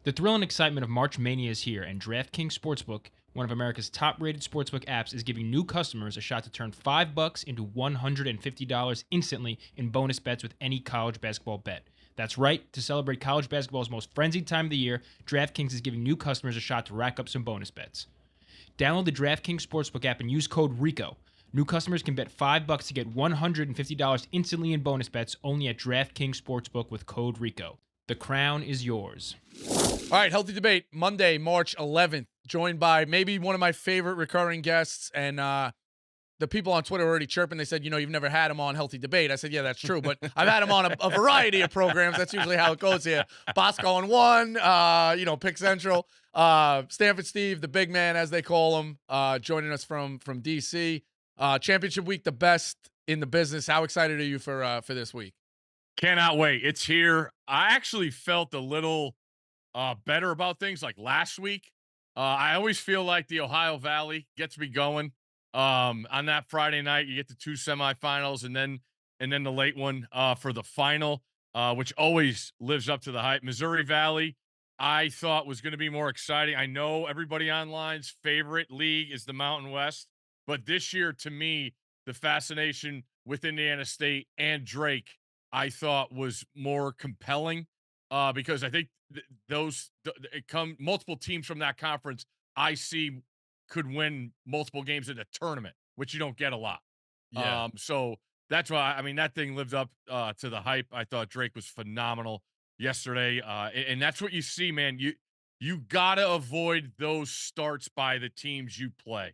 The thrill and excitement of March Mania is here, and DraftKings Sportsbook, one of America's top-rated sportsbook apps, is giving new customers a shot to turn $5 into $150 instantly in bonus bets with any college basketball bet. That's right, to celebrate college basketball's most frenzied time of the year, DraftKings is giving new customers a shot to rack up some bonus bets. Download the DraftKings Sportsbook app and use code RICO. New customers can bet $5 to get $150 instantly in bonus bets only at DraftKings Sportsbook with code RICO. The crown is yours. All right, Healthy Debate, Monday, March 11th, joined by maybe one of my favorite recurring guests. And the people on Twitter were already chirping. They said, you've never had him on Healthy Debate. I said, yeah, that's true. But I've had him on a variety of programs. That's usually how it goes here. Bosco on one, Pick Central. Stanford Steve, the big man, as they call him, joining us from D.C. Championship week, the best in the business. How excited are you for this week? Cannot wait. It's here. I actually felt a little better about things like last week. I always feel like the Ohio Valley gets me going. On that Friday night, you get the two semifinals and then the late one for the final, which always lives up to the hype. Missouri Valley, I thought was going to be more exciting. I know everybody online's favorite league is the Mountain West, but this year, to me, the fascination with Indiana State and Drake, I thought was more compelling because I think multiple teams from that conference I see could win multiple games in a tournament, which you don't get a lot. Yeah. So that's why, I mean, that thing lived up to the hype. I thought Drake was phenomenal yesterday. And that's what you see, man. You got to avoid those starts by the teams you play.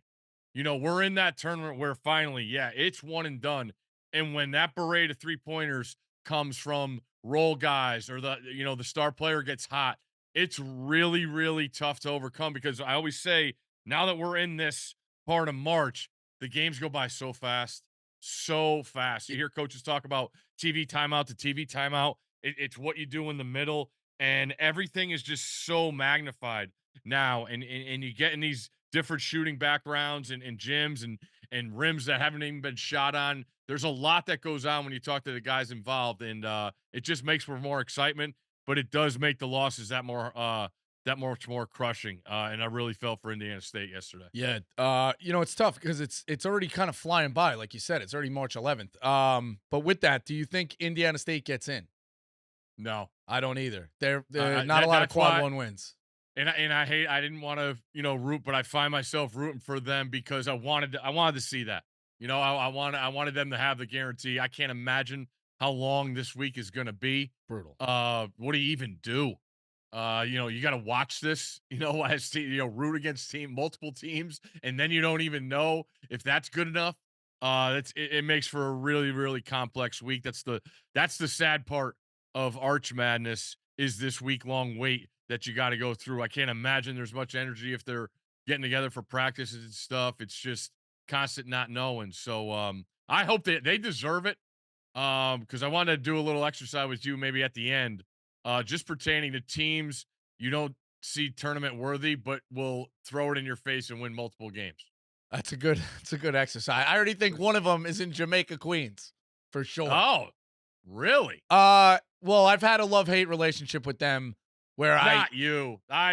We're in that tournament where finally, it's one and done. And when that parade of 3-pointers comes from role guys or the star player gets hot, it's really, really tough to overcome because I always say now that we're in this part of March, the games go by so fast, so fast. You hear coaches talk about TV timeout to TV timeout. It's what you do in the middle, and everything is just so magnified now. And you get in these different shooting backgrounds and gyms and rims that haven't even been shot on. There's a lot that goes on when you talk to the guys involved, and it just makes for more excitement, but it does make the losses that much more crushing. And I really felt for Indiana State yesterday. Yeah. It's tough because it's already kind of flying by. Like you said, it's already March 11th. But with that, do you think Indiana State gets in? No, I don't either. They're not a lot of quad one wins. And I didn't want to, root, but I find myself rooting for them because I wanted to see that. I wanted them to have the guarantee. I can't imagine how long this week is going to be. Brutal. What do you even do? You got to watch this, as root against multiple teams, and then you don't even know if that's good enough. It makes for a really, really complex week. That's the sad part of Arch Madness is this week-long wait that you got to go through. I can't imagine there's much energy if they're getting together for practices and stuff. It's just constant not knowing. So I hope they deserve it because I wanted to do a little exercise with you maybe at the end, just pertaining to teams you don't see tournament worthy, but will throw it in your face and win multiple games. It's a good exercise. I already think one of them is in Jamaica, Queens, for sure. Oh, really? Well, I've had a love-hate relationship with them where I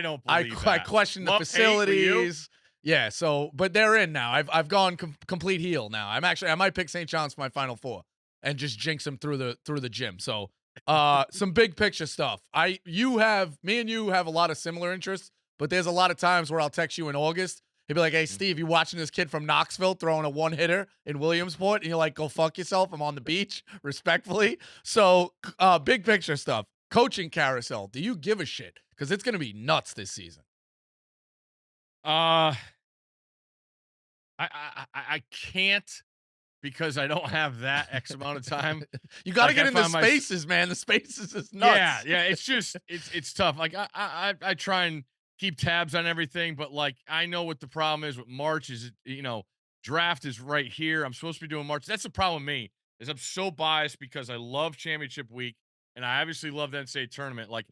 don't believe I question the facilities. Yeah, but they're in now. I've gone complete heel now. I might pick St. John's for my Final Four and just jinx them through the gym. So, some big picture stuff. Me and you have a lot of similar interests, but there's a lot of times where I'll text you in August. He'll be like, "Hey, Steve, you watching this kid from Knoxville throwing a one-hitter in Williamsport?" And you're like, "Go fuck yourself. I'm on the beach," respectfully. So, big picture stuff. Coaching carousel. Do you give a shit? Because it's going to be nuts this season. I can't because I don't have that X amount of time. You got to get in the spaces, man. The spaces is nuts. Yeah. It's just it's tough. Like I try and keep tabs on everything, but like I know what the problem is with March is draft is right here. I'm supposed to be doing March. That's the problem with me is I'm so biased because I love championship week and I obviously love the NCAA tournament. Like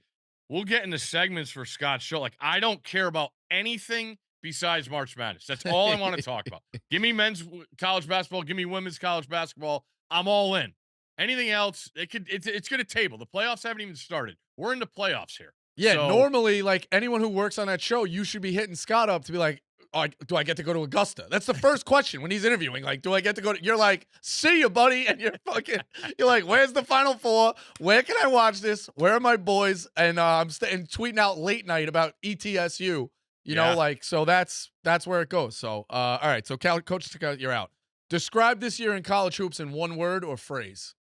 we'll get into segments for Scott's show. Like I don't care about anything besides March Madness. That's all I want to talk about. Give me men's college basketball. Give me women's college basketball. I'm all in. Anything else, it's going to table. The playoffs haven't even started. We're in the playoffs here. Yeah, So normally, like, anyone who works on that show, you should be hitting Scott up to be like, "Oh, do I get to go to Augusta?" That's the first question when he's interviewing. Like, "Do I get to go to?" You're like, "See you, buddy," and you're like, "Where's the Final Four? Where can I watch this? Where are my boys?" And I'm tweeting out late night about ETSU. yeah. Like, so that's where it goes. So, all right. So, Coach, you're out. Describe this year in college hoops in one word or phrase.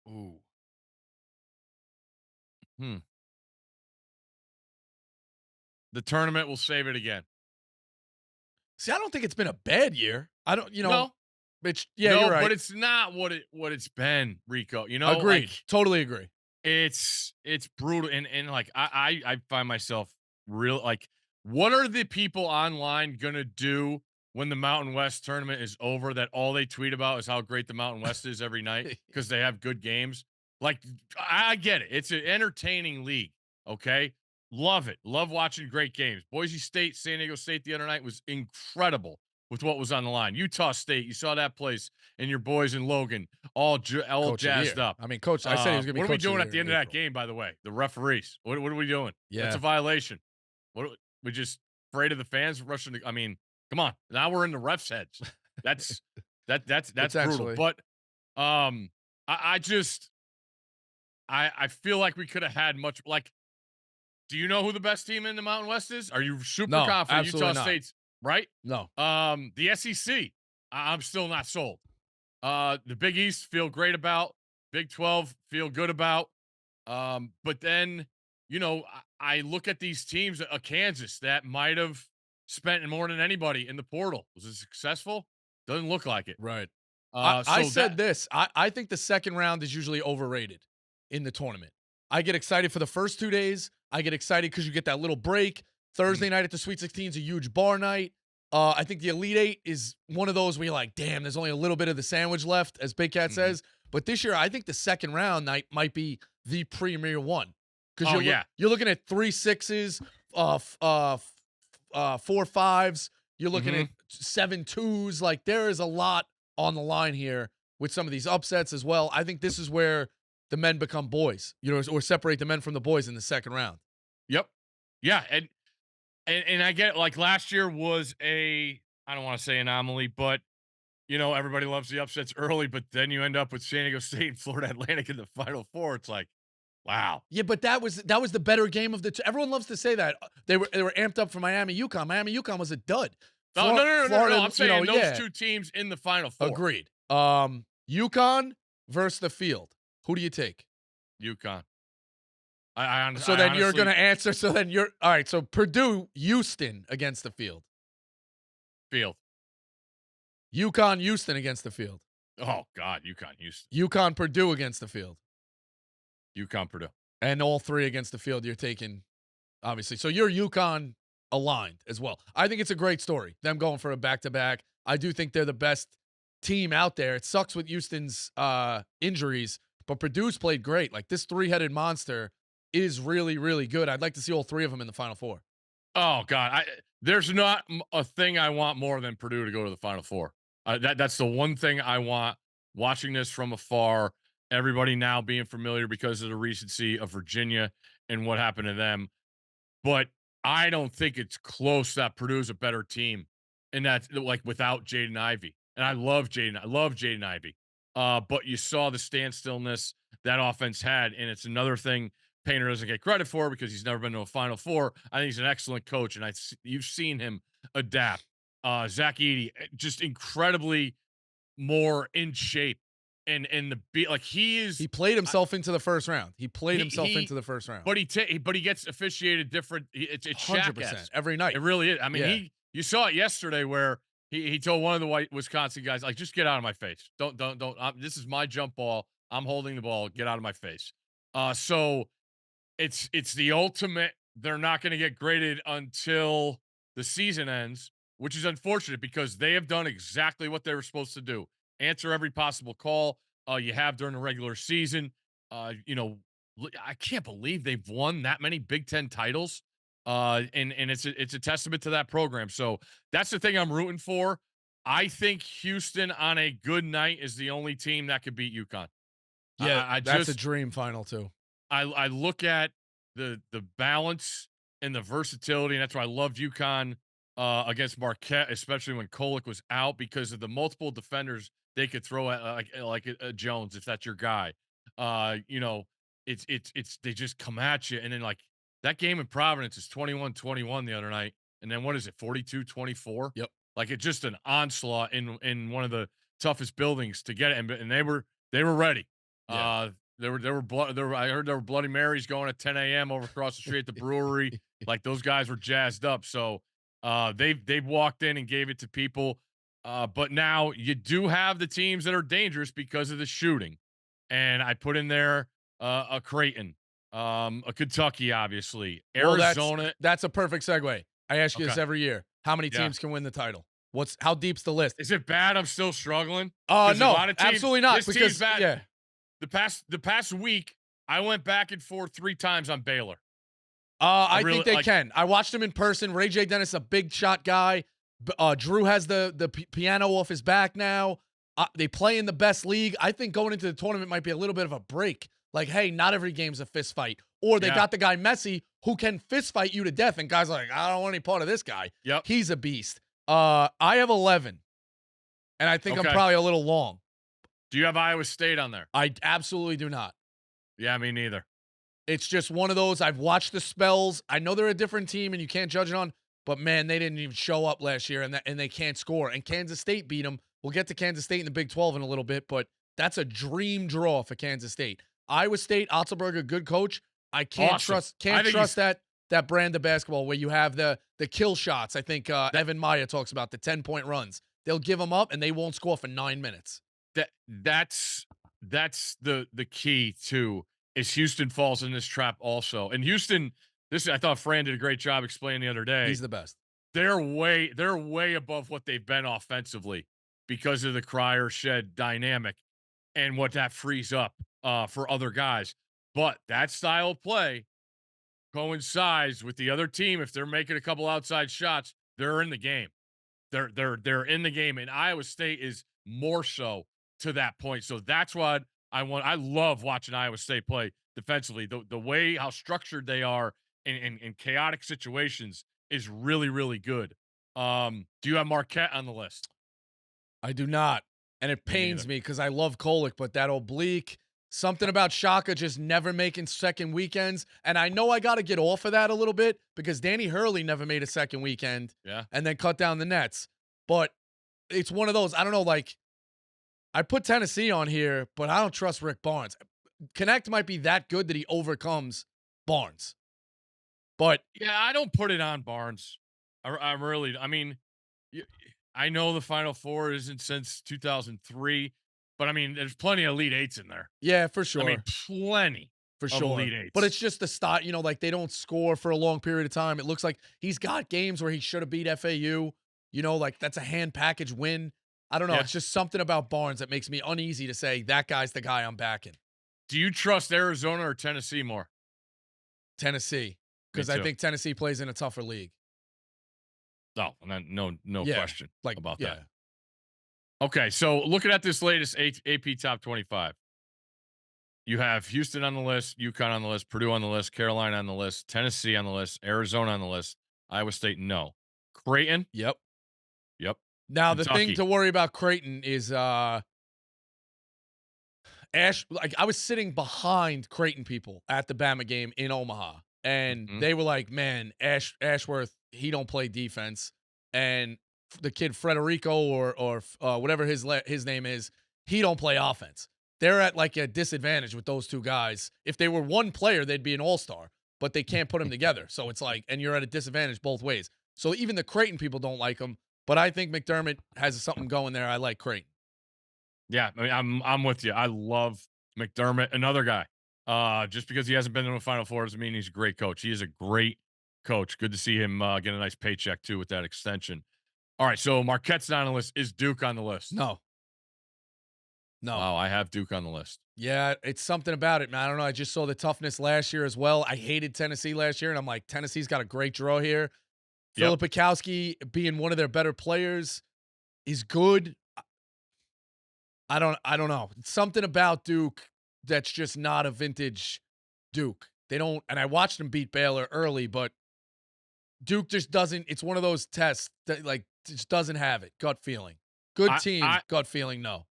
Ooh. Hmm. The tournament will save it again. See, I don't think it's been a bad year. I don't, No, yeah, no, you're right. but it's not what it's been, Rico. Agreed. Like Totally agree. it's brutal, and like I find myself real like, what are the people online gonna do when the Mountain West tournament is over? That all they tweet about is how great the Mountain West is every night because they have good games. Like I get it; it's an entertaining league. Okay, love it, love watching great games. Boise State, San Diego State the other night was incredible with what was on the line. Utah State, you saw that place, and your boys in Logan all Coach of the jazzed year. up. I mean, Coach, I said he was going to be What are we coach of doing the at year the in end of that April. game, by the way? The referees. What are we doing? Yeah. That's a violation. What we just afraid of the fans rushing I mean, come on. Now we're in the refs' heads. That's that's brutal. Potentially. But I just I feel like we could have had much like, do you know who the best team in the Mountain West is? Are you super No, confident absolutely Utah not. State's right? No. The SEC. I'm still not sold. The Big East feel great about. Big 12 feel good about. But then, I look at these teams, Kansas, that might have spent more than anybody in the portal. Was it successful? Doesn't look like it. Right. I So said this. I think the second round is usually overrated in the tournament. I get excited for the first 2 days. I get excited because you get that little break. Thursday night at the Sweet 16 is a huge bar night. I think the Elite Eight is one of those where you're like, damn, there's only a little bit of the sandwich left, as Big Cat says. But this year, I think the second round night might be the premier one. Because you're looking at 3 6s, 4 5s. You're looking at 7 2s. Like, there is a lot on the line here with some of these upsets as well. I think this is where the men become boys, or separate the men from the boys in the second round. Yep. Yeah, and I get it, like last year was I don't want to say anomaly, but everybody loves the upsets early, but then you end up with San Diego State and Florida Atlantic in the Final Four. It's like, wow. Yeah, but that was the better game of the two. Everyone loves to say that. They were amped up for Miami UConn. Miami UConn was a dud. No. Florida, I'm saying those two teams in the Final Four. Agreed. UConn versus the field. Who do you take? UConn. So then you're going to answer. So then you're all right. So Purdue, Houston against the field. Field. UConn, Houston against the field. Oh God, UConn, Houston. UConn, Purdue against the field. UConn, Purdue. And all three against the field. You're taking, obviously. So you're UConn aligned as well. I think it's a great story. Them going for a back-to-back. I do think they're the best team out there. It sucks with Houston's injuries, but Purdue's played great. Like, this three-headed monster is really, really good. I'd like to see all three of them in the Final Four. Oh God, there's not a thing I want more than Purdue to go to the Final Four. That's the one thing I want. Watching this from afar, everybody now being familiar because of the recency of Virginia and what happened to them, but I don't think it's close that Purdue's a better team, and that's like without Jaden Ivey. And I love Jaden. I love Jaden Ivey. But you saw the standstillness that offense had, and it's another thing Painter doesn't get credit for because he's never been to a Final Four. I think he's an excellent coach, and you've seen him adapt. Zach Edey, just incredibly more in shape, and the beat like he played himself into the first round. He played himself into the first round. But he gets officiated different. It's 100% every night. It really is. I mean, you saw it yesterday where he told one of the white Wisconsin guys, like, just get out of my face. Don't. This is my jump ball. I'm holding the ball. Get out of my face. So it's the ultimate. They're not going to get graded until the season ends, which is unfortunate because they have done exactly what they were supposed to do. Answer every possible call you have during the regular season. I can't believe they've won that many Big Ten titles. And it's a testament to that program. So that's the thing I'm rooting for. I think Houston on a good night is the only team that could beat UConn. Yeah, that's a dream final too. I look at the balance and the versatility, and that's why I loved UConn against Marquette, especially when Kolek was out, because of the multiple defenders they could throw at Jones, if that's your guy. You know, it's they just come at you, and then like that game in Providence is 21-21 the other night, and then what is it, 42-24? Yep. Like it's just an onslaught in one of the toughest buildings to get it, and they were ready. Yeah. I heard there were Bloody Marys going at 10 a.m. over across the street at the brewery. Like those guys were jazzed up. So they've walked in and gave it to people. But now you do have the teams that are dangerous because of the shooting. And I put in there a Creighton, a Kentucky, obviously, Well, Arizona. that's a perfect segue. I ask you this Okay. every year. How many Yeah. teams can win the title? How deep's the list? Is it bad? I'm still struggling. 'Cause a No, lot of teams- absolutely not. this team's Because bad. yeah, The past week, I went back and forth 3 times on Baylor. I really think they like- can. I watched him in person. Ray J. Dennis, a big shot guy. Drew has the piano off his back now. They play in the best league. I think going into the tournament might be a little bit of a break. Like, hey, not every game's a fist fight. Or they Yeah. got the guy Messi who can fist fight you to death. And guys are like, I don't want any part of this guy. Yep. He's a beast. I have 11. And I think I'm Okay. probably a little long. Do you have Iowa State on there? I absolutely do not. Yeah, me neither. It's just one of those. I've watched the spells. I know they're a different team, and you can't judge it on. But man, they didn't even show up last year, and they can't score. And Kansas State beat them. We'll get to Kansas State in the Big 12 in a little bit, but that's a dream draw for Kansas State. Iowa State, Otzelberger, good coach. I can't Awesome. trust that brand of basketball where you have the kill shots. I think Evan Meyer talks about the 10-point runs. They'll give them up, and they won't score for 9 minutes. That's the key too. Is Houston falls in this trap also? And Houston, I thought Fran did a great job explaining the other day. He's the best. They're way above what they've been offensively because of the Cryer Shed dynamic and what that frees up for other guys. But that style of play coincides with the other team. If they're making a couple outside shots, they're in the game. They're in the game, and Iowa State is more so to that point. So that's what I want. I love watching Iowa State play defensively. The way how structured they are in chaotic situations is really, really good. Do you have Marquette on the list? I do not. And it pains me because I love Kolek, but that oblique, something about Shaka just never making second weekends. And I know I got to get off of that a little bit because Danny Hurley never made a second weekend and then cut down the nets. But it's one of those, I don't know, like, I put Tennessee on here, but I don't trust Rick Barnes. Connect might be that good that he overcomes Barnes. But yeah, I don't put it on Barnes. I mean, I know the Final Four isn't since 2003, but I mean, there's plenty of Elite Eights in there. yeah, for sure. I mean, plenty for of sure. Elite Eights. But it's just the start, like they don't score for a long period of time. It looks like he's got games where he should have beat FAU. Like that's a hand package win. I don't know. Yeah. It's just something about Barnes that makes me uneasy to say that guy's the guy I'm backing. Do you trust Arizona or Tennessee more? Tennessee. Because I think Tennessee plays in a tougher league. Oh, no question about that. Okay, so looking at this latest AP Top 25, you have Houston on the list, UConn on the list, Purdue on the list, Carolina on the list, Tennessee on the list, Arizona on the list, Iowa State, no. Creighton? Yep. Kentucky. Now, the thing to worry about Creighton is Ash. Like, I was sitting behind Creighton people at the Bama game in Omaha, and they were like, man, Ashworth, he don't play defense. And the kid Frederico or whatever his name is, he don't play offense. They're at like a disadvantage with those two guys. If they were one player, they'd be an all-star, but they can't put them together. So it's like, and you're at a disadvantage both ways. So even the Creighton people don't like him, but I think McDermott has something going there. I like Creighton. Yeah, I mean, I'm with you. I love McDermott, another guy. Just because he hasn't been in the Final Four doesn't mean he's a great coach. He is a great coach. Good to see him get a nice paycheck too with that extension. All right, so Marquette's not on the list. Is Duke on the list? No. Wow, I have Duke on the list. Yeah, it's something about it, man. I don't know. I just saw the toughness last year as well. I hated Tennessee last year, and I'm like, Tennessee's got a great draw here. Philip Bukowski being one of their better players is good. I don't know. It's something about Duke that's just not a vintage Duke. They don't, and I watched them beat Baylor early, but Duke just doesn't. It's one of those tests that like just doesn't have it. Gut feeling. Good team. Gut feeling. No.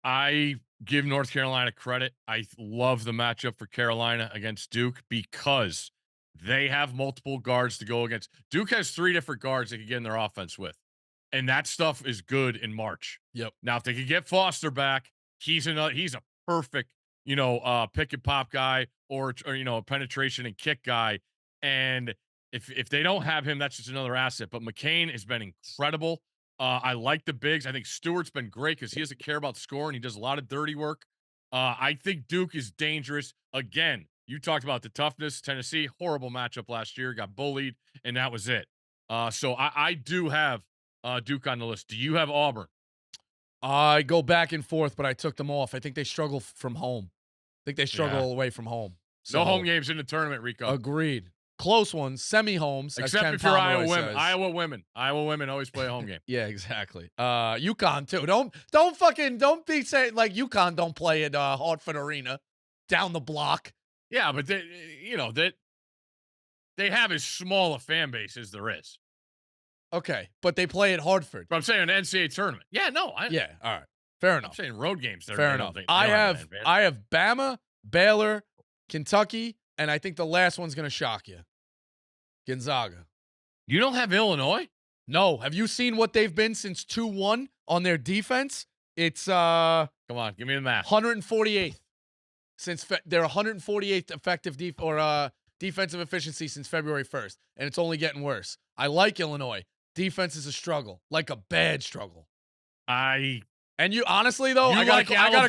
I give North Carolina credit. I love the matchup for Carolina against Duke because they have multiple guards to go against. Duke has 3 different guards they can get in their offense with. And that stuff is good in March. Yep. Now, if they could get Foster back, he's a perfect, pick and pop guy or a penetration and kick guy. And if they don't have him, that's just another asset. But McCain has been incredible. I like the bigs. I think Stewart's been great because he doesn't care about scoring. He does a lot of dirty work. I think Duke is dangerous. Again, you talked about the toughness. Tennessee, horrible matchup last year, got bullied, and that was it. So I do have Duke on the list. Do you have Auburn? I go back and forth, but I took them off. I think they struggle from home. I think they struggle away from home. So, no home games in the tournament, Rico. Agreed. Close ones, semi-homes. Except if you're Iowa women. Iowa women always play a home game. Yeah, exactly. UConn too. Don't be saying like UConn don't play at Hartford Arena down the block. Yeah, but they have as small a fan base as there is. Okay, but they play at Hartford. But I'm saying an NCAA tournament. Yeah, no. All right. Fair enough. I'm saying road games. Fair enough. I have Bama, Baylor, Kentucky, and I think the last one's going to shock you. Gonzaga. You don't have Illinois? No. Have you seen what they've been since 2-1 on their defense? It's come on, give me the math. 148th since they're 148th effective defensive efficiency since February 1st, and it's only getting worse. I like Illinois. Defense is a struggle, like a bad struggle. And you honestly though, I gotta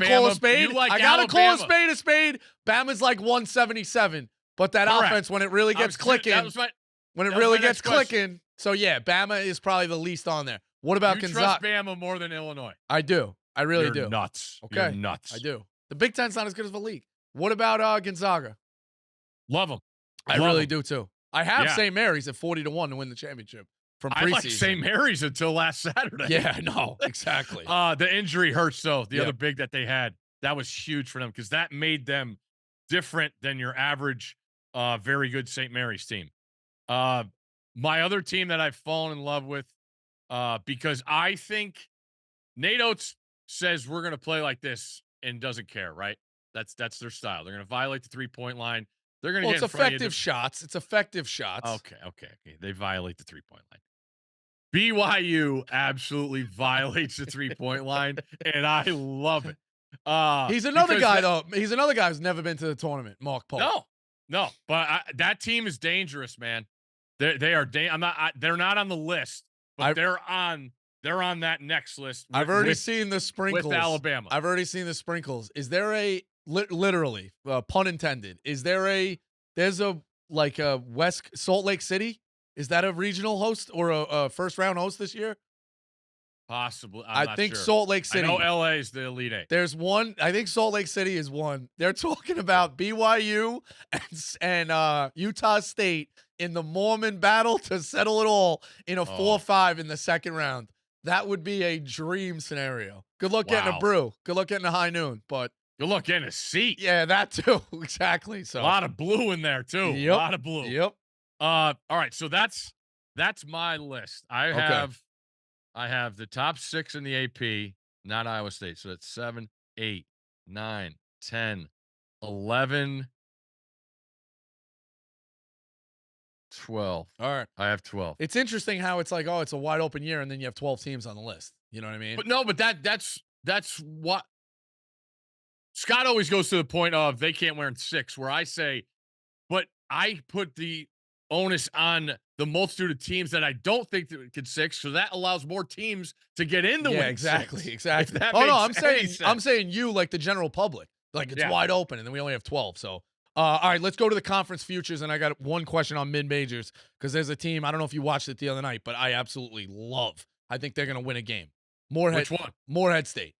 call a spade. I gotta call a spade a spade. Bama's like 177, but that offense when it really gets clicking. When it really gets clicking. So, yeah, Bama is probably the least on there. What about Gonzaga? You trust Bama more than Illinois. I do. I really do. You're nuts. Okay. You're nuts. I do. The Big Ten's not as good as the league. What about Gonzaga? Love them. I really do, too. I have St. Mary's at 40-1 to win the championship from preseason. I like St. Mary's until last Saturday. Yeah, no, exactly. The injury hurts, though. The other big that they had, that was huge for them because that made them different than your average very good St. Mary's team. My other team that I've fallen in love with, because I think Nate Oates says we're going to play like this and doesn't care, right? That's their style. They're going to violate the 3-point line. They're going to get effective shots. It's effective shots. Okay. They violate the 3-point line. BYU absolutely violates the 3-point line, and I love it. He's another guy, though. He's another guy who's never been to the tournament, Mark Paul. No, but that team is dangerous, man. They are. They're not on the list, but they're on that next list. I've already seen the sprinkles with Alabama. I've already seen the sprinkles. Is there a literally pun intended? There's a West Salt Lake City? Is that a regional host or a first round host this year? Possibly. I think sure. Salt Lake City. I know LA is the Elite Eight. There's one. I think Salt Lake City is one. They're talking about BYU and Utah State in the Mormon battle to settle it all in a 4-5 in the second round. That would be a dream scenario. Good luck getting a brew. Good luck getting a high noon. But good luck getting a seat. Yeah, that too. Exactly. So a lot of blue in there too. Yep. A lot of blue. Yep. All right. So that's my list. I have the top 6 in the AP, not Iowa State. So that's 7, 8, 9, 10, 11, 12. All right. I have 12. It's interesting how it's like, it's a wide open year, and then you have 12 teams on the list. You know what I mean? But that's what Scott always goes to the point of they can't wear 6, where I say, but I put the onus on the multitude of teams that I don't think that could 6, so that allows more teams to get in the win. Exactly. 6, exactly. No, I'm saying you, like the general public, like it's wide open, and then we only have 12. So, all right, let's go to the conference futures, and I got one question on mid majors because there's a team. I don't know if you watched it the other night, but I absolutely love. I think they're going to win a game. Which one? Morehead State.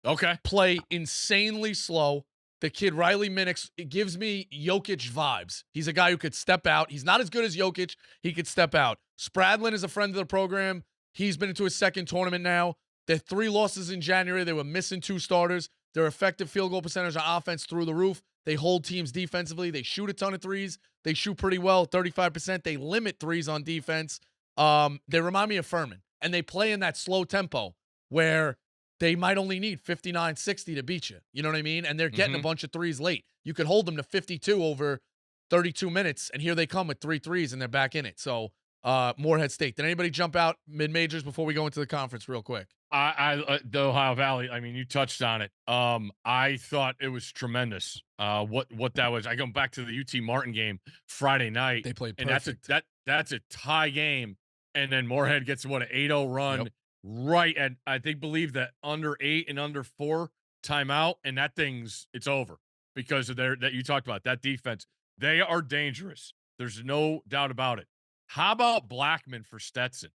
Okay. Play insanely slow. The kid, Riley Minix, it gives me Jokic vibes. He's a guy who could step out. He's not as good as Jokic. He could step out. Spradlin is a friend of the program. He's been into his second tournament now. Their 3 losses in January. They were missing 2 starters. Their effective field goal percentage on offense through the roof. They hold teams defensively. They shoot a ton of threes. They shoot pretty well, 35%. They limit threes on defense. They remind me of Furman, and they play in that slow tempo where they might only need 59, 60 to beat you. You know what I mean? And they're getting a bunch of threes late. You could hold them to 52 over 32 minutes, and here they come with 3 threes, and they're back in it. So Morehead State. Did anybody jump out mid-majors before we go into the conference real quick? The Ohio Valley, I mean, you touched on it. I thought it was tremendous. What that was. I go back to the UT Martin game Friday night. They played perfect. perfect. And that's a tie game. And then Morehead gets what, an 8-0 run right at, I think, believe that under 8 and under 4 timeout, and that it's over because of that you talked about that defense. They are dangerous. There's no doubt about it. How about Blackman for Stetson?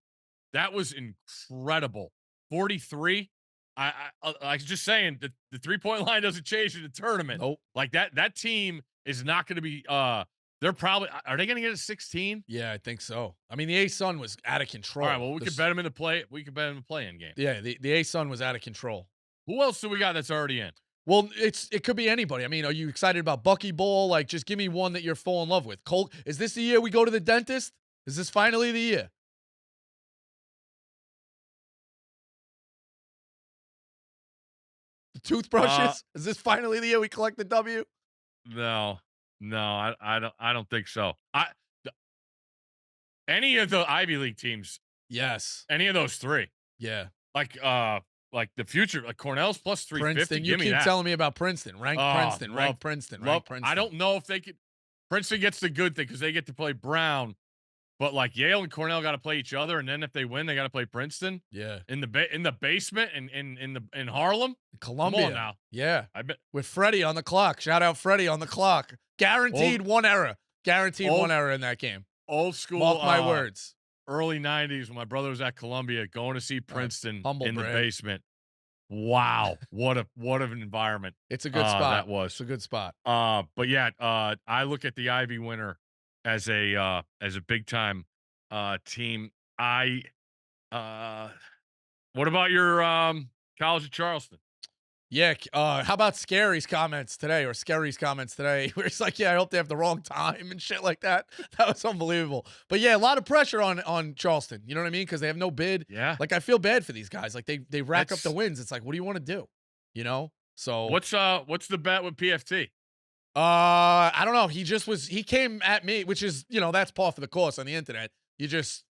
That was incredible. 43. I was just saying that the 3-point line doesn't change in the tournament. Nope. Like that team is not going to be they're probably, are they going to get a 16? Yeah, I think so. I mean, the A-Sun was out of control. All right, well, we could bet him in the play. We could bet him in the play-in game. Yeah, the A-Sun was out of control. Who else do we got that's already in? Well, it could be anybody. I mean, are you excited about Bucky Bowl? Like, just give me one that you're falling in love with. Cole, is this the year we go to the dentist? Is this finally the year? The toothbrushes? Is this finally the year we collect the W? No, I don't think so. Any of the Ivy League teams? Yes. Any of those 3? Yeah. Like the future, like Cornell's plus 350. Princeton. You keep telling me about Princeton. Rank Princeton. I don't know if they could. Princeton gets the good thing because they get to play Brown, but like Yale and Cornell got to play each other, and then if they win, they got to play Princeton. Yeah. In the basement in Harlem, Columbia. Come on now. Yeah. I bet with Freddie on the clock. Shout out Freddie on the clock. Guaranteed one error. One error in that game. Old school. Mark my words. Early 90s when my brother was at Columbia going to see Princeton in the brag. basement. Wow. What an environment. It's a good spot. That was. It's a good spot. But yeah, I look at the Ivy winner as a big time team. What about your College of Charleston? Yeah, how about Scary's comments today, where it's like, yeah, I hope they have the wrong time and shit like that. That was unbelievable. But yeah, a lot of pressure on Charleston. You know what I mean? Because they have no bid. Yeah. Like, I feel bad for these guys. Like, they rack up the wins. It's like, what do you want to do? You know? So what's the bet with PFT? I don't know. He came at me, which is, that's par for the course on the internet. You hit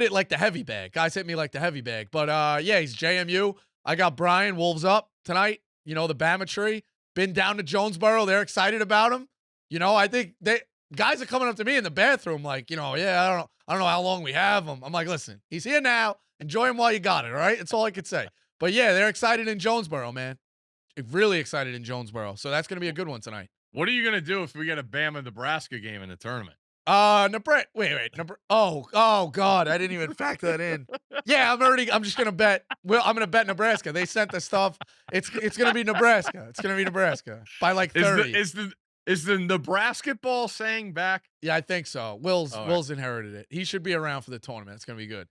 it like the heavy bag. Guys hit me like the heavy bag. But yeah, he's JMU. I got Brian Wolves up tonight. The Bama tree. Been down to Jonesboro. They're excited about him. I think guys are coming up to me in the bathroom like, yeah, I don't know how long we have him. I'm like, listen, he's here now. Enjoy him while you got it. All right. That's all I could say. But yeah, they're excited in Jonesboro, man. Really excited in Jonesboro. So that's going to be a good one tonight. What are you going to do if we get a Bama-Nebraska game in the tournament? Nebraska. Wait. Oh God, I didn't even factor that in. Yeah, I'm just gonna bet. Well, I'm gonna bet Nebraska. They sent the stuff. It's gonna be Nebraska. It's gonna be Nebraska by like 30. Is the Nebraska ball saying back? Yeah, I think so. Will's inherited it. He should be around for the tournament. It's gonna be good.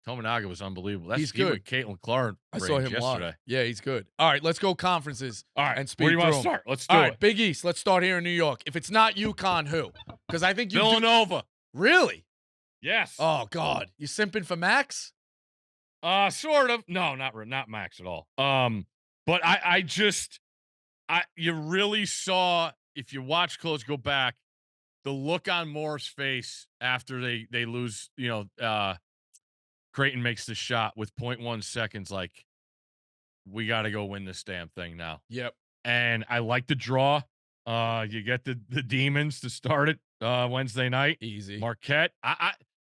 Tominaga was unbelievable. He's good. With Caitlin Clark. I saw him yesterday. Live. Yeah, he's good. All right, let's go conferences. All right, and speed where do you want to start? Let's do it. All right, Big East. Let's start here in New York. If it's not UConn, who? Because I think Villanova. Really? Yes. Oh God, you simping for Max? Sort of. No, not Max at all. But you really saw, if you watch close, go back, the look on Moore's face after they lose. Creighton makes the shot with 0.1 seconds. Like, we got to go win this damn thing now. Yep. And I like the draw. You get the Demons to start it Wednesday night. Easy. Marquette.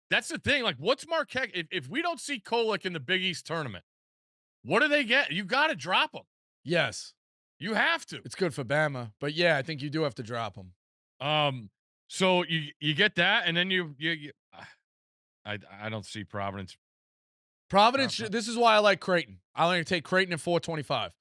That's the thing. Like, what's Marquette? If we don't see Kolek in the Big East tournament, what do they get? You got to drop them. Yes. You have to. It's good for Bama. But yeah, I think you do have to drop them. So you get that, and then I don't see Providence. This is why I like Creighton. I only take Creighton at 425.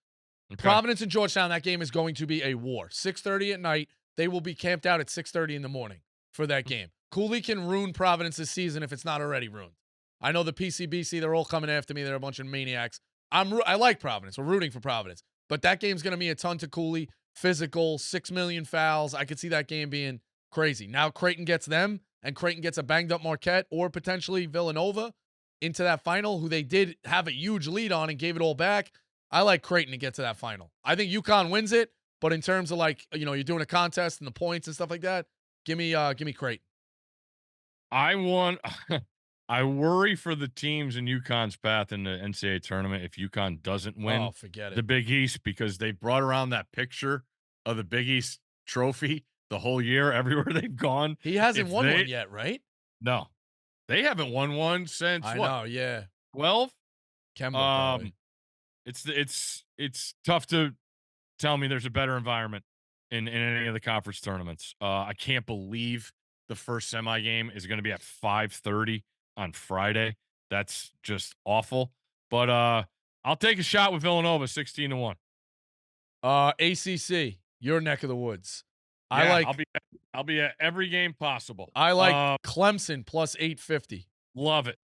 Okay. Providence and Georgetown, that game is going to be a war. 6:30 at night. They will be camped out at 6:30 in the morning for that game. Cooley can ruin Providence's season if it's not already ruined. I know the PCBC, they're all coming after me. They're a bunch of maniacs. I like Providence. We're rooting for Providence. But that game's going to be a ton to Cooley, physical, 6 million fouls. I could see that game being crazy. Now Creighton gets them, and Creighton gets a banged-up Marquette or potentially Villanova into that final, who they did have a huge lead on and gave it all back. I like Creighton to get to that final. I think UConn wins it, but in terms of like, you're doing a contest and the points and stuff like that, give me Creighton. I worry for the teams in UConn's path in the NCAA tournament if UConn doesn't win forget it. the Big East, because they brought around that picture of the Big East trophy the whole year everywhere they've gone. He hasn't won one yet, right? No. They haven't won one since I what? know, yeah. 12? Kemba, probably. It's tough to tell me there's a better environment in any of the conference tournaments. I can't believe the first semi game is going to be at 5:30 on Friday. That's just awful. But I'll take a shot with Villanova 16-1. ACC, your neck of the woods. Yeah, I'll be at every game possible. I like Clemson plus 850. Love it.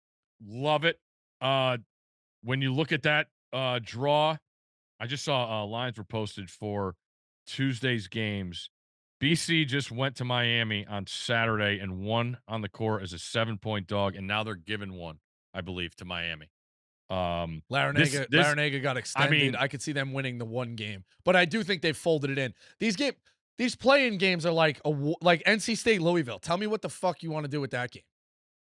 Love it. When you look at that draw, I just saw lines were posted for Tuesday's games. BC just went to Miami on Saturday and won on the court as a 7-point dog, and now they're giving one, I believe, to Miami. Larinaga got extended. I mean, I could see them winning the one game, but I do think they folded it in. These play-in games are like NC State Louisville. Tell me what the fuck you want to do with that game.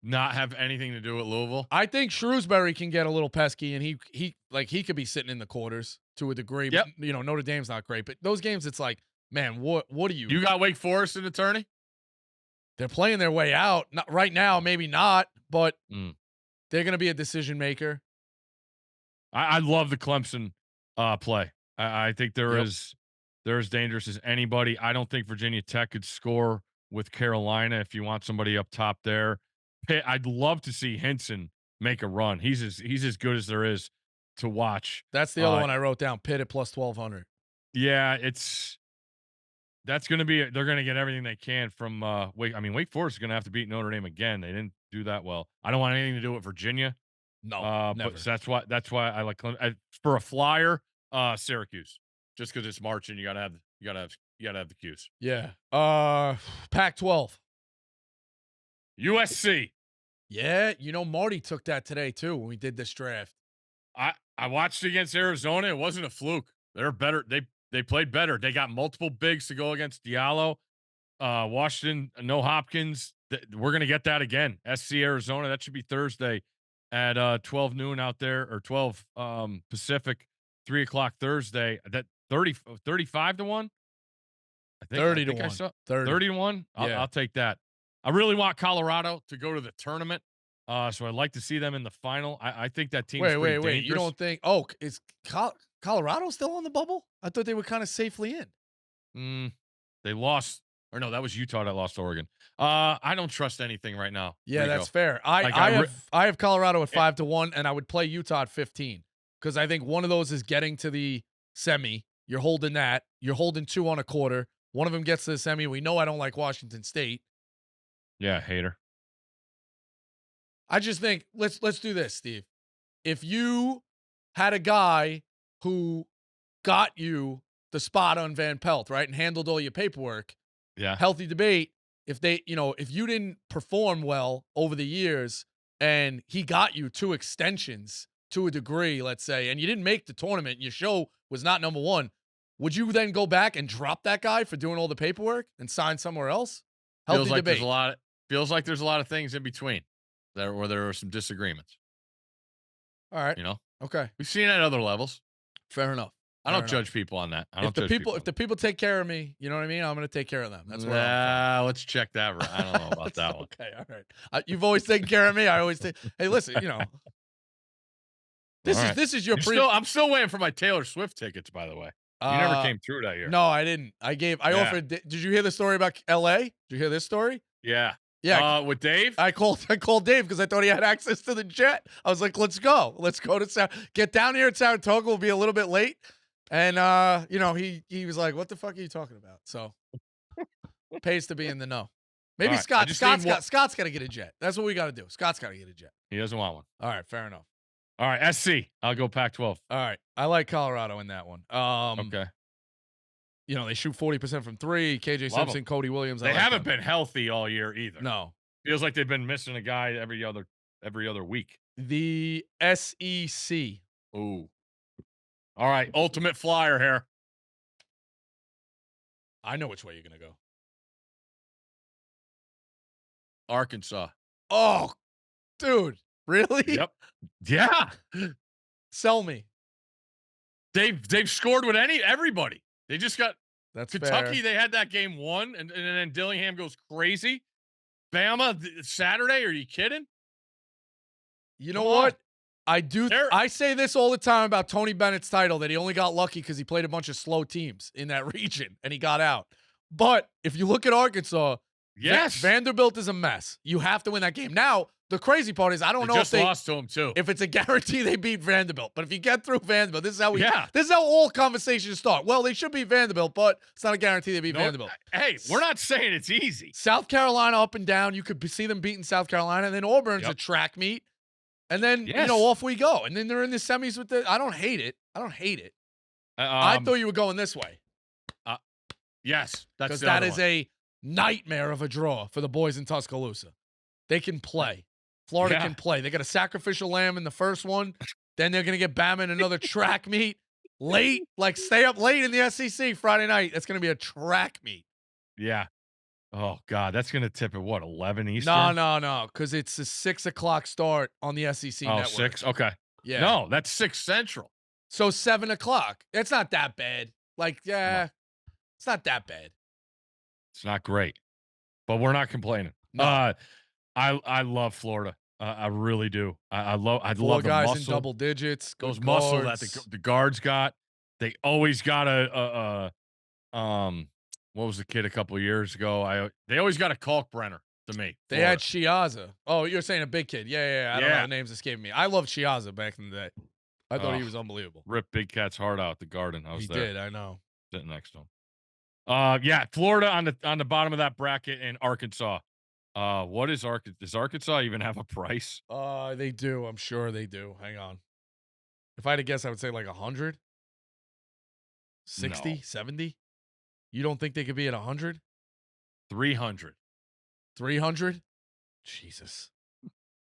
Not have anything to do with Louisville. I think Shrewsbury can get a little pesky, and he could be sitting in the quarters to a degree. Yep. But, Notre Dame's not great, but those games, it's like, man, what do you? You got Wake Forest in the tourney? They're playing their way out. Not right now, maybe not, but they're going to be a decision maker. I love the Clemson play. I think they're as dangerous as anybody. I don't think Virginia Tech could score with Carolina if you want somebody up top there. Pitt, I'd love to see Hinson make a run. He's as good as there is to watch. That's the other one I wrote down. Pitt at plus 1,200. Yeah, that's going to be. They're going to get everything they can from Wake. I mean, Wake Forest is going to have to beat Notre Dame again. They didn't do that well. I don't want anything to do with Virginia. No, never. But that's why I like for a flyer, Syracuse. Just because it's March and you gotta have the cues. Yeah. Pac-12. USC. Yeah, Marty took that today too when we did this draft. I watched against Arizona. It wasn't a fluke. They're better. They played better. They got multiple bigs to go against Diallo. Washington, no Hopkins. We're gonna get that again. SC Arizona. That should be Thursday at 12 noon out there, or 12 Pacific, 3 o'clock Thursday. That 35 to 1. I think 30 to 1. 30 to 1. Yeah. I'll take that. I really want Colorado to go to the tournament. So I'd like to see them in the final. I think that team's pretty Wait. dangerous. You don't think? Oh, is Colorado still on the bubble? I thought they were kind of safely in. They lost. Or no, that was Utah that lost to Oregon. I don't trust anything right now. Yeah, Rico. that's fair. I have Colorado at 5 to 1, and I would play Utah at 15 because I think one of those is getting to the semi. You're holding that. You're holding 2 on a quarter. One of them gets to the semi. We know I don't like Washington State. Yeah, hater. I just think let's do this, Steve. If you had a guy who got you the spot on Van Pelt, right, and handled all your paperwork, yeah, healthy debate. If you didn't perform well over the years and he got you 2 extensions to a degree, let's say, and you didn't make the tournament, and your show was not number 1, would you then go back and drop that guy for doing all the paperwork and sign somewhere else? Healthy debate. Feels like there's a lot of things in between where there are some disagreements. All right. Okay. We've seen it at other levels. Fair enough. I don't judge people on that. If the people take care of me, you know what I mean? I'm going to take care of them. That's what let's check that. I don't know about that one. Okay. All right. You've always taken care of me. I always take. Hey, listen, this is your I'm still waiting for my Taylor Swift tickets, by the way. You never came through that year. No, I didn't. I offered. Did you hear the story about LA? Did you hear this story? Yeah. Yeah. With Dave? I called Dave because I thought he had access to the jet. I was like, let's go. Let's go to get down here at Saratoga. We'll be a little bit late. And he was like, what the fuck are you talking about? So pays to be in the know. Maybe right. Scott's got to get a jet. That's what we got to do. Scott's got to get a jet. He doesn't want one. All right, fair enough. All right, SC. I'll go Pac-12. All right. I like Colorado in that one. Okay. They shoot 40% from three. KJ Love 'em. Simpson, Cody Williams. I They like haven't them. been healthy all year either. No. Feels like they've been missing a guy every other week. The SEC. Ooh. All right, ultimate flyer here. I know which way you're gonna go. Arkansas. Oh, dude. Really? Yep. Yeah. Sell me. They've scored with everybody. They just got That's Kentucky. fair. They had that game won, and then Dillingham goes crazy. Bama Saturday. Are you kidding? You know Come what? on. I say this all the time about Tony Bennett's title, that he only got lucky because he played a bunch of slow teams in that region and he got out. But if you look at Arkansas, Yes. Vanderbilt is a mess. You have to win that game. Now, the crazy part is I don't know just if lost to him too. if it's a guarantee they beat Vanderbilt. But if you get through Vanderbilt, this Yeah. is how all conversations start. Well, they should beat Vanderbilt, but it's not a guarantee they beat Vanderbilt. Hey, we're not saying it's easy. South Carolina up and down. You could see them beating South Carolina. And then Auburn's a track meet. And then, Yes. off we go. And then they're in the semis with I don't hate it. I thought you were going this way. Yes. That's Because the that other is one. a nightmare of a draw for the boys in Tuscaloosa. They can play. Florida can play. They got a sacrificial lamb in the first one. Then they're going to get Bama in another track meet late. Like, stay up late in the SEC Friday night. That's going to be a track meet. Yeah. Oh, God. That's going to tip at what, 11 Eastern? No. Because it's a 6 o'clock start on the SEC network. 6? Okay. Yeah. No, that's 6 Central. So 7 o'clock. It's not that bad. Like, yeah, it's not that bad. It's not great, but we're not complaining. No. I love Florida. I really do. I love Four the guys muscle. in double digits. Those Good muscle that guards. the guards got. They always got what was the kid a couple of years ago? They always got a Kalkbrenner to me. They had Chiazza. Oh, you're saying a big kid. Yeah. I don't know. The names escaping me. I loved Chiazza back in the day. I thought he was unbelievable. Ripped Big Cat's heart out at the Garden. He did, I know. Sitting next to him. Florida on the bottom of that bracket, and Arkansas. What is Arkansas? Does Arkansas even have a price? They do. I'm sure they do. Hang on. If I had to guess, I would say like 100, 60, 70. You don't think they could be at 100? 300. 300? Jesus.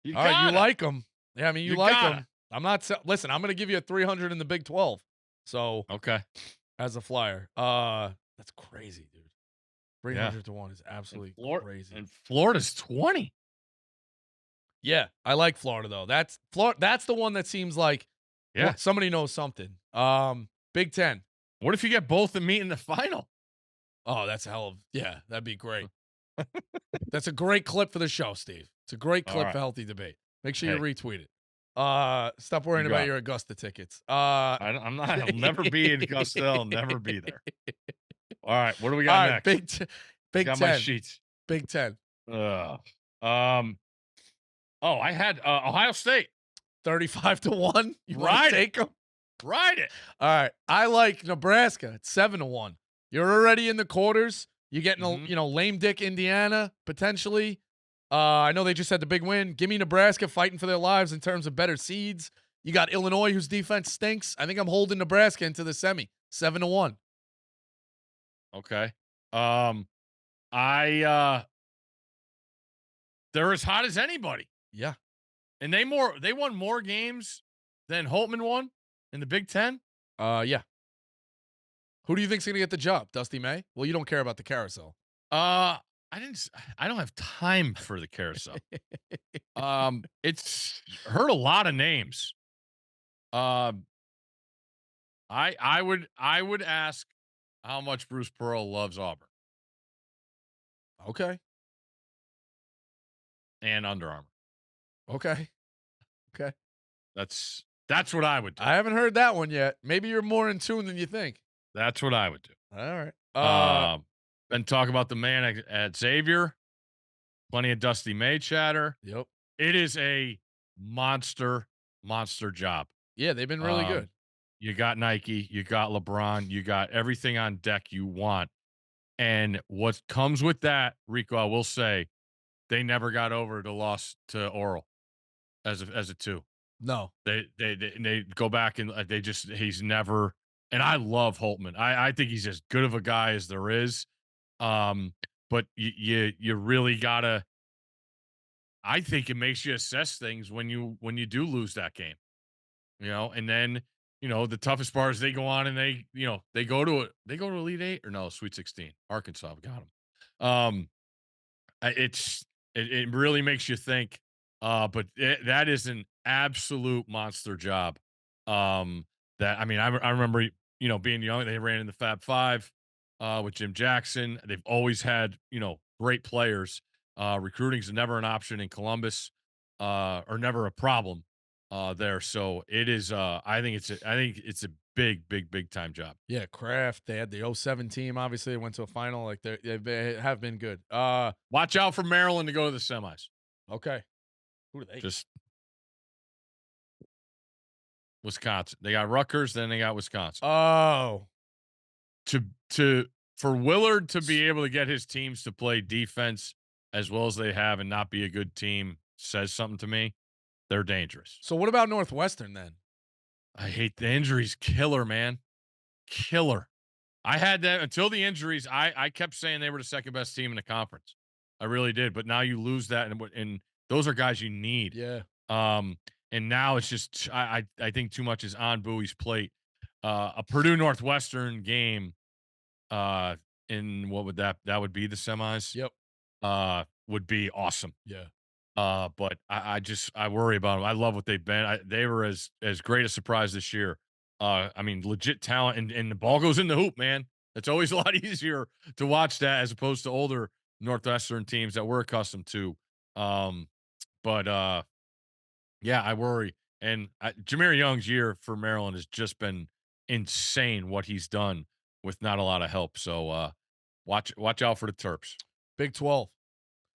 You All right, you gotta. like them. Yeah, I mean, you like gotta. them. I'm not. Listen, I'm going to give you a 300 in the Big 12. So, Okay. as a flyer. That's crazy, dude. 300 to 1 is absolutely crazy. And Florida's 20. Yeah, I like Florida though. That's the one that seems like somebody knows something. Big 10. What if you get both and meet in the final? Oh, that's a hell of that'd be great. That's a great clip for the show, Steve. It's a great clip for Healthy Debate. Make sure you retweet it. Stop worrying about your Augusta tickets. I'm not. I'll never be in Augusta. I'll never be there. All right, what do we got next? Big got 10. My sheets. Big 10. I had Ohio State 35 to 1. You want Ride to take them? Ride it. All right. I like Nebraska. It's 7 to 1. You're already in the quarters. You're getting lame dick Indiana potentially. I know they just had the big win. Give me Nebraska fighting for their lives in terms of better seeds. You got Illinois, whose defense stinks. I think I'm holding Nebraska into the semi. 7 to 1. Okay. They're as hot as anybody. Yeah. And they won more games than Holtman won in the Big Ten. Yeah. Who do you think's gonna get the job? Dusty May? Well, you don't care about the carousel. I don't have time for the carousel. It's heard a lot of names. I would ask how much Bruce Pearl loves Auburn. Okay. And Under Armour. Okay. That's what I would do. I haven't heard that one yet. Maybe you're more in tune than you think. That's what I would do. All right. And talk about the man at Xavier. Plenty of Dusty May chatter. Yep. It is a monster job. Yeah, they've been really good. You got Nike, you got LeBron, you got everything on deck you want. And what comes with that, Rico, I will say, they never got over the loss to Oral as a 2. No. They go back and he's never. And I love Holtman. I think he's as good of a guy as there is. But you really gotta. I think it makes you assess things when you do lose that game. And then the toughest part is they go on and they go to Elite Eight or no Sweet 16. Arkansas got them. It really makes you think. But that is an absolute monster job. That I mean, I remember being young. They ran in the Fab Five with Jim Jackson. They've always had great players. Recruiting's never an option in Columbus, or never a problem there. So it is. I think it's a big time job. Yeah, Kraft. They had the '07 team. Obviously, they went to a final. Like they have been good. Watch out for Maryland to go to the semis. Okay. Who do they? Just Wisconsin. They got Rutgers, then they got Wisconsin. Oh. For Willard to be able to get his teams to play defense as well as they have and not be a good team says something to me. They're dangerous. So what about Northwestern then? I hate the injuries. Killer, man. Killer. I had that until the injuries. I kept saying they were the second best team in the conference. I really did. But now you lose that, and those are guys you need. Yeah. And now it's just I think too much is on Bowie's plate. A Purdue Northwestern game, in what would that would be the semis? Yep. Would be awesome. Yeah. But I worry about them. I love what they've been. They were as great a surprise this year. I mean, legit talent, and the ball goes in the hoop, man. It's always a lot easier to watch that as opposed to older Northwestern teams that we're accustomed to. But yeah, I worry. And Jameer Young's year for Maryland has just been insane. What he's done with not a lot of help. So watch out for the Terps. Big 12.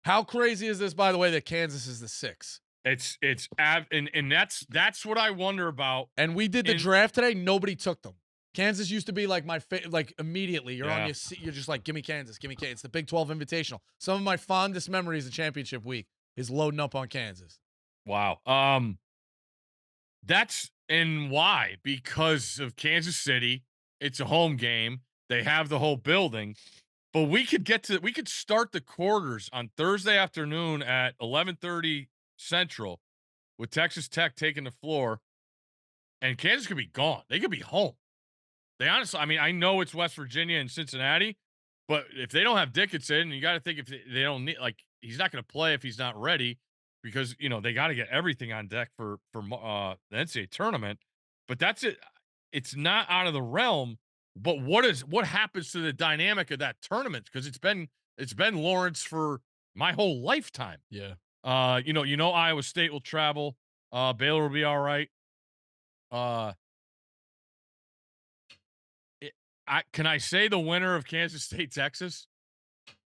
How crazy is this, by the way, that Kansas is the 6? And that's what I wonder about. And we did the draft today. Nobody took them. Kansas used to be like my like immediately. You're on your seat. You're just like, give me Kansas, give me Kansas. It's the Big 12 Invitational. Some of my fondest memories of championship week is loading up on Kansas. Wow. That's and why? Because of Kansas City. It's a home game. They have the whole building. But we could start the quarters on Thursday afternoon at 11:30 Central with Texas Tech taking the floor, and Kansas could be gone. They could be home. They honestly, I mean, I know it's West Virginia and Cincinnati, but if they don't have Dickinson, you got to think if they don't need, like, he's not going to play if he's not ready, because they got to get everything on deck for the NCAA tournament. But that's it. It's not out of the realm. But what happens to the dynamic of that tournament? Because it's been Lawrence for my whole lifetime. Yeah. Iowa State will travel. Baylor will be all right. Can I say the winner of Kansas State, Texas?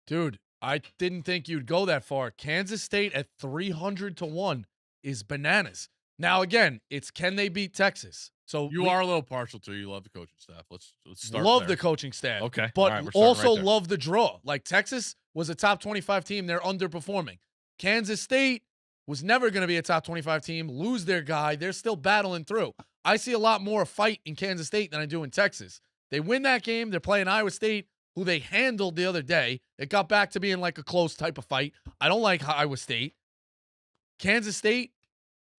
Dude, I didn't think you'd go that far. Kansas State at 300-1 is bananas. Now, again, it's can they beat Texas? So you are a little partial to. You love the coaching staff. Let's start. Love there. the coaching staff. Okay, but right, also right love the draw. Like Texas was a top 25 team. They're underperforming. Kansas State was never going to be a top 25 team. Lose their guy. They're still battling through. I see a lot more fight in Kansas State than I do in Texas. They win that game. They're playing Iowa State, who they handled the other day. It got back to being like a close type of fight. I don't like Iowa State. Kansas State,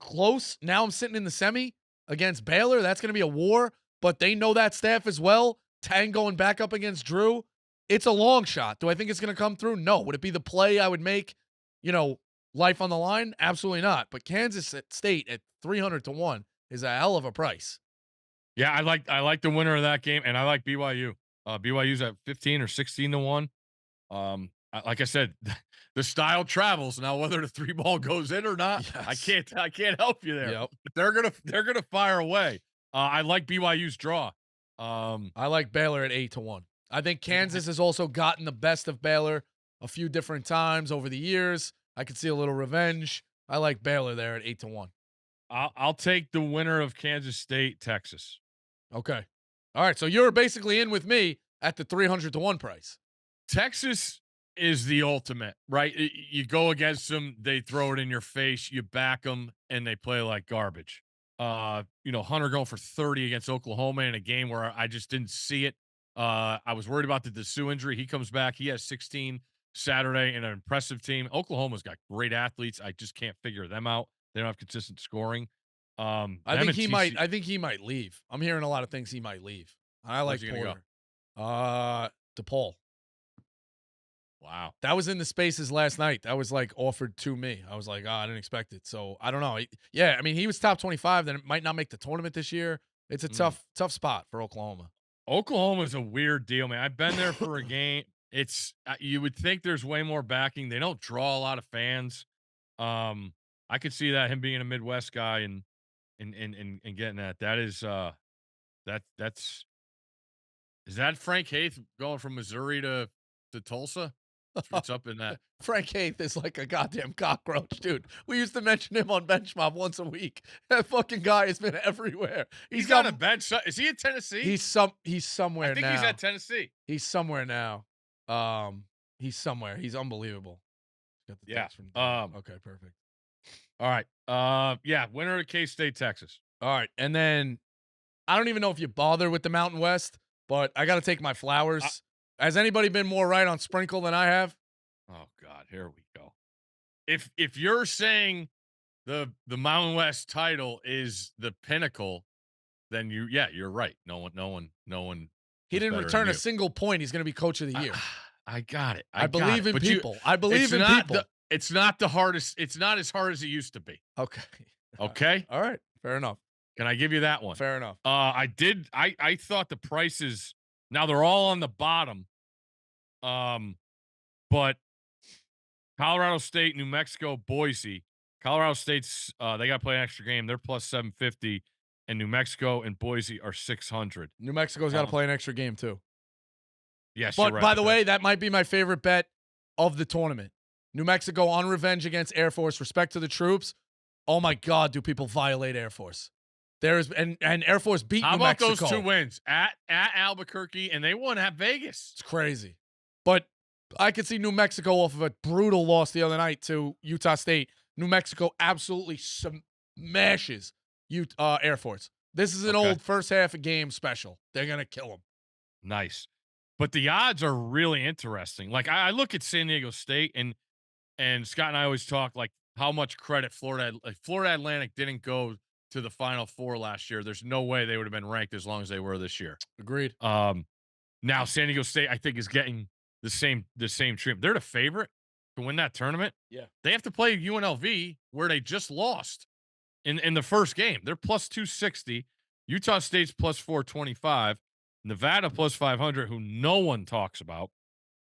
close. Now I'm sitting in the semi against Baylor. That's going to be a war, but they know that staff as well. Tang going back up against Drew. It's a long shot. Do I think it's going to come through? No. Would it be the play I would make, life on the line? Absolutely not. But Kansas State at 300-1 is a hell of a price. Yeah, I like the winner of that game, and I like BYU. BYU's at 15 or 16-1. Like I said, the style travels. Now, whether the 3-ball goes in or not, yes. I can't help you there. Yep. They're gonna fire away. I like BYU's draw. I like Baylor at 8-1. I think Kansas has also gotten the best of Baylor a few different times over the years. I could see a little revenge. I like Baylor there at 8-1. I'll take the winner of Kansas State, Texas. Okay. All right. So you're basically in with me at the 300-1 price. Texas, is the ultimate, right? You go against them, they throw it in your face, you back them, and they play like garbage. Hunter going for 30 against Oklahoma in a game where I just didn't see it. I was worried about the Dessou injury. He comes back. He has 16 Saturday in an impressive team. Oklahoma's got great athletes. I just can't figure them out. They don't have consistent scoring. I think he might. I think he might leave. I'm hearing a lot of things he might leave. I like Porter. DePaul. Wow. That was in the spaces last night. That was like offered to me. I was like, I didn't expect it. So I don't know. Yeah, I mean, he was top 25. Then it might not make the tournament this year. It's a tough spot for Oklahoma. Oklahoma's a weird deal, man. I've been there for a game. It's you would think there's way more backing. They don't draw a lot of fans. I could see that him being a Midwest guy and getting that. That is that's is that Frank Haith going from Missouri to Tulsa? It's up in that. Frank Haith is like a goddamn cockroach, dude. We used to mention him on Bench Mob once a week. That fucking guy has been everywhere. He's got a bench. Is he in Tennessee? He's somewhere now. I think he's at Tennessee. He's somewhere now. He's somewhere. He's unbelievable. Got the text from okay, perfect. All right. Yeah, winner of K-State, Texas. All right. And then I don't even know if you bother with the Mountain West, but I got to take my flowers. Has anybody been more right on Sprinkle than I have? Oh God, here we go. If you're saying the Mountain West title is the pinnacle, then you're right. No one. He didn't return a single point. He's going to be coach of the year. I got it. I believe in people. I believe in people. It's not the hardest. It's not as hard as it used to be. Okay. Okay. All right. Fair enough. Can I give you that one? Fair enough. I thought the prices. Now they're all on the bottom. But Colorado State, New Mexico, Boise. Colorado State's they got to play an extra game. They're plus 750, and New Mexico and Boise are 600. New Mexico's got to play an extra game too. Yes, but you're right by the way, that might be my favorite bet of the tournament. New Mexico on revenge against Air Force. Respect to the troops. Oh my God, do people violate Air Force? And Air Force beat New Mexico. How about those two wins at Albuquerque, and they won at Vegas? It's crazy. But I could see New Mexico off of a brutal loss the other night to Utah State. New Mexico absolutely smashes Air Force. This is an old first half of game special. They're going to kill them. Nice. But the odds are really interesting. Like I look at San Diego State and Scott and I always talk like how much credit Florida Atlantic didn't go to the Final Four last year. There's no way they would have been ranked as long as they were this year. Agreed. Now San Diego State I think is getting the same treatment. They're the favorite to win that tournament. Yeah. They have to play UNLV where they just lost in the first game. They're plus 260. Utah State's plus 425. Nevada plus 500, who no one talks about.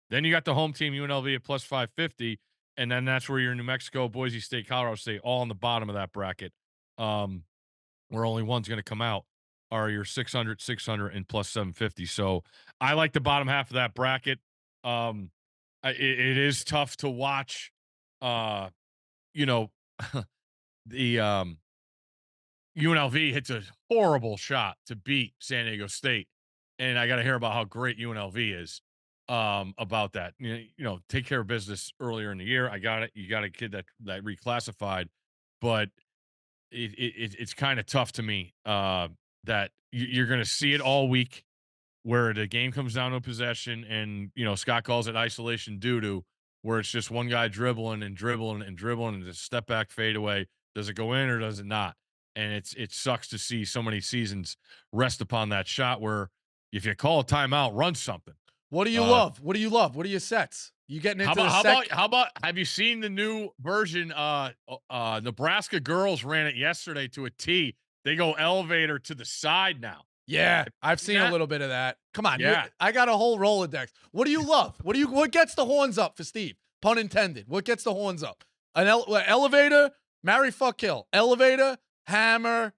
Then you got the home team UNLV at plus 550, and then that's where your New Mexico, Boise State, Colorado State, all on the bottom of that bracket, where only one's going to come out, are your 600, and plus 750. So I like the bottom half of that bracket. It is tough to watch. The UNLV hits a horrible shot to beat San Diego State. And I got to hear about how great UNLV is about that. Take care of business earlier in the year. I got it. You got a kid that reclassified, but it's kind of tough to me that you're going to see it all week where the game comes down to a possession and, Scott calls it isolation doo-doo, where it's just one guy dribbling and just step back fadeaway. Does it go in or does it not? And it sucks to see so many seasons rest upon that shot where, if you call a timeout, run something. What do you love? What do you love? What are your sets? You getting into how about have you seen the new version? Nebraska girls ran it yesterday to a T. They go elevator to the side now. Yeah, I've seen a little bit of that. Come on, I got a whole Rolodex. What do you love? What gets the horns up for Steve? Pun intended. What gets the horns up? An elevator, marry, fuck, kill. Elevator, hammer,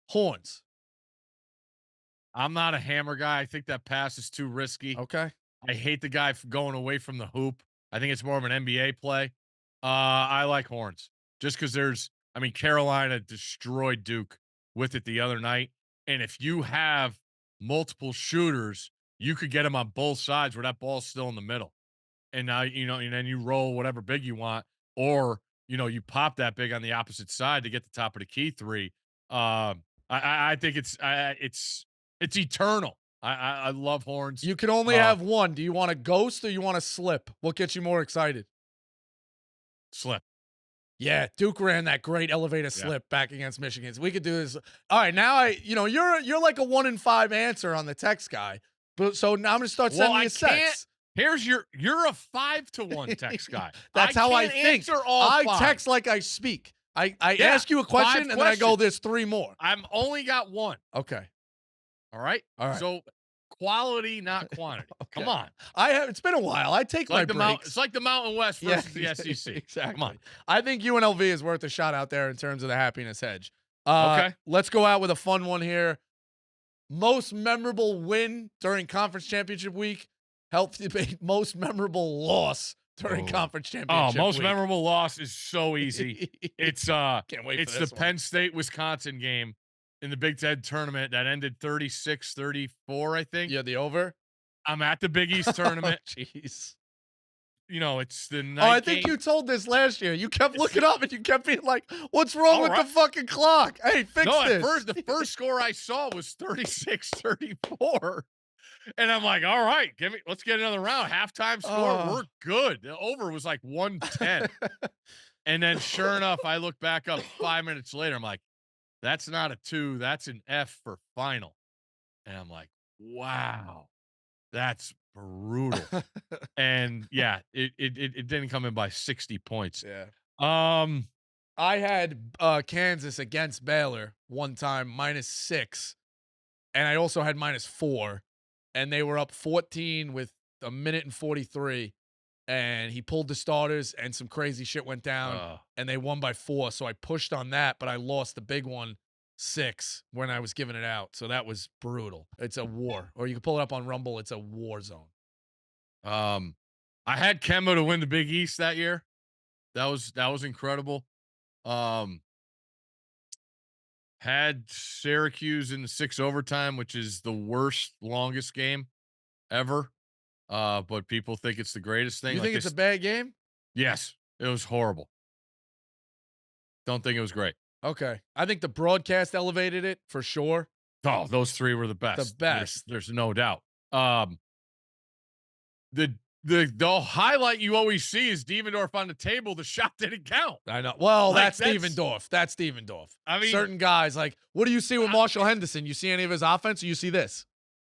horns. I'm not a hammer guy. I think that pass is too risky. Okay. I hate the guy going away from the hoop. I think it's more of an NBA play. I like horns just because Carolina destroyed Duke with it the other night. And if you have multiple shooters, you could get them on both sides where that ball's still in the middle. and now and then you roll whatever big you want, or you pop that big on the opposite side to get the top of the key three. I think it's eternal. I love horns. You can only have one. Do you want a ghost or you want a slip? What gets you more excited? Slip. Yeah, Duke ran that great elevator slip back against Michigan. So we could do this. All right, now you're like a 1 in 5 answer on the text guy. But so now I'm gonna start sending you sets. Here's you're a 5-to-1 text guy. That's how I think. I text like I speak. I ask you a question and then I go, there's 3 more. I'm only got 1. Okay. All right. So quality, not quantity. Okay. Come on. It's been a while. I take my breaks. It's like the Mountain West versus the SEC. Exactly. Come on. I think UNLV is worth a shot out there in terms of the happiness hedge. Okay. Let's go out with a fun one here. Most memorable win during conference championship week. Health debate. Most memorable loss during conference championship week. Most memorable loss is so easy. It's Can't wait it's for the this one. Penn State Wisconsin game in the Big Ten tournament that ended 36-34, I think. Yeah, the over. I'm at the Big East tournament. Jeez. It's the night I think game. you told this last year. You kept looking up and you kept being like, "What's wrong with the fucking clock? Hey, fix this." The first score I saw was 36-34. And I'm like, all right, let's get another round. Halftime score, we're good. The over was like 110. And then sure enough, I look back up 5 minutes later. I'm like, that's not a 2, that's an F for final. And I'm like, wow, that's brutal. And yeah, it didn't come in by 60 points. Yeah. I had Kansas against Baylor one time -6, and I also had -4, and they were up 14 with a minute and 43, and he pulled the starters, and some crazy shit went down, and they won by 4. So I pushed on that, but I lost the big one 6 when I was giving it out. So that was brutal. It's a war, or you can pull it up on Rumble. It's a war zone. I had Kemba to win the Big East that year. That was incredible. Had Syracuse in the 6 overtime, which is the worst, longest game ever. But people think it's the greatest thing. You think it's a bad game? Yes, it was horrible. Don't think it was great. Okay. I think the broadcast elevated it for sure. Oh, those 3 were the best. The best. There's no doubt. The highlight you always see is Devendorf on the table. The shot didn't count. I know. Well, that's Devendorf. That's Devendorf. I mean, certain guys, like, what do you see with Marshall Henderson? You see any of his offense, or you see this?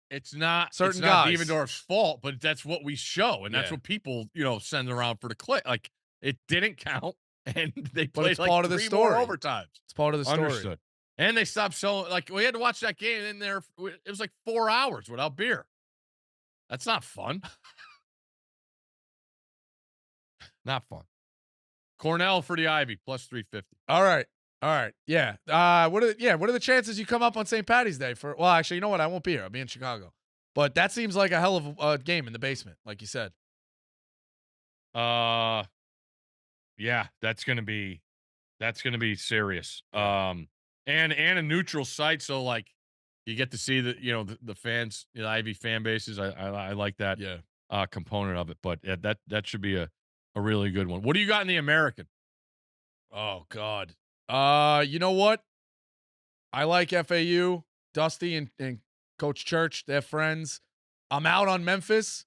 It's not certain guys. Devendorf's fault, but that's what we show, and that's what people, send around for the click. Like, it didn't count, and they played like part of the 3 story. more overtimes. It's part of the story. Understood. And they stopped selling. Like, we had to watch that game in there. It was like 4 hours without beer. That's not fun. Not fun. Cornell for the Ivy plus 350. All right. Yeah. What are the chances you come up on St. Patty's Day for? Well, actually, you know what? I won't be here. I'll be in Chicago. But that seems like a hell of a game in the basement, like you said. Yeah, that's gonna be serious. And a neutral site, so like you get to see the fans, the Ivy fan bases. I like that component of it. But that should be a really good one. What do you got in the American? Oh God. You know what? I like FAU, Dusty and Coach Church. They're friends. I'm out on Memphis,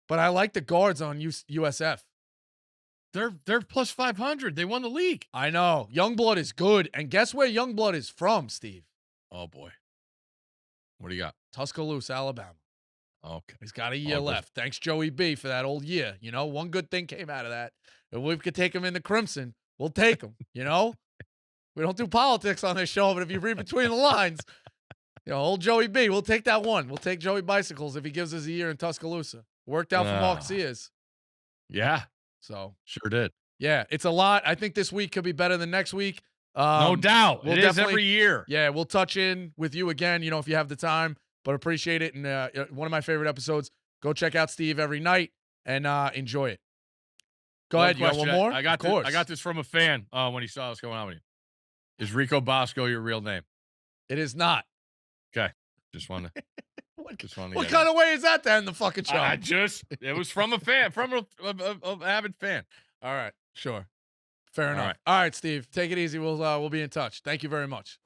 but I like the guards on USF. They're plus 500. They won the league. I know. Youngblood is good. And guess where Youngblood is from, Steve? Oh boy. What do you got? Tuscaloosa, Alabama. Okay. He's got a year left. Thanks, Joey B, for that old year. One good thing came out of that. If we could take him in the Crimson, we'll take him. We don't do politics on this show, but if you read between the lines, old Joey B, we'll take that one. We'll take Joey Bicycles if he gives us a year in Tuscaloosa. Worked out for Mark Sears. Yeah. So sure did. Yeah, it's a lot. I think this week could be better than next week. No doubt. It is every year. Yeah, we'll touch in with you again, if you have the time. But appreciate it. And one of my favorite episodes. Go check out Steve every night and enjoy it. Go ahead. You got one more? I got this from a fan when he saw us going on with you. Is Rico Bosco your real name? It is not. Okay. Just want to Just wanted to What get kind of way is that to end the fucking show? it was from a fan, from a avid fan. All right, sure. Fair All enough. right. All right, Steve, take it easy. We'll be in touch. Thank you very much.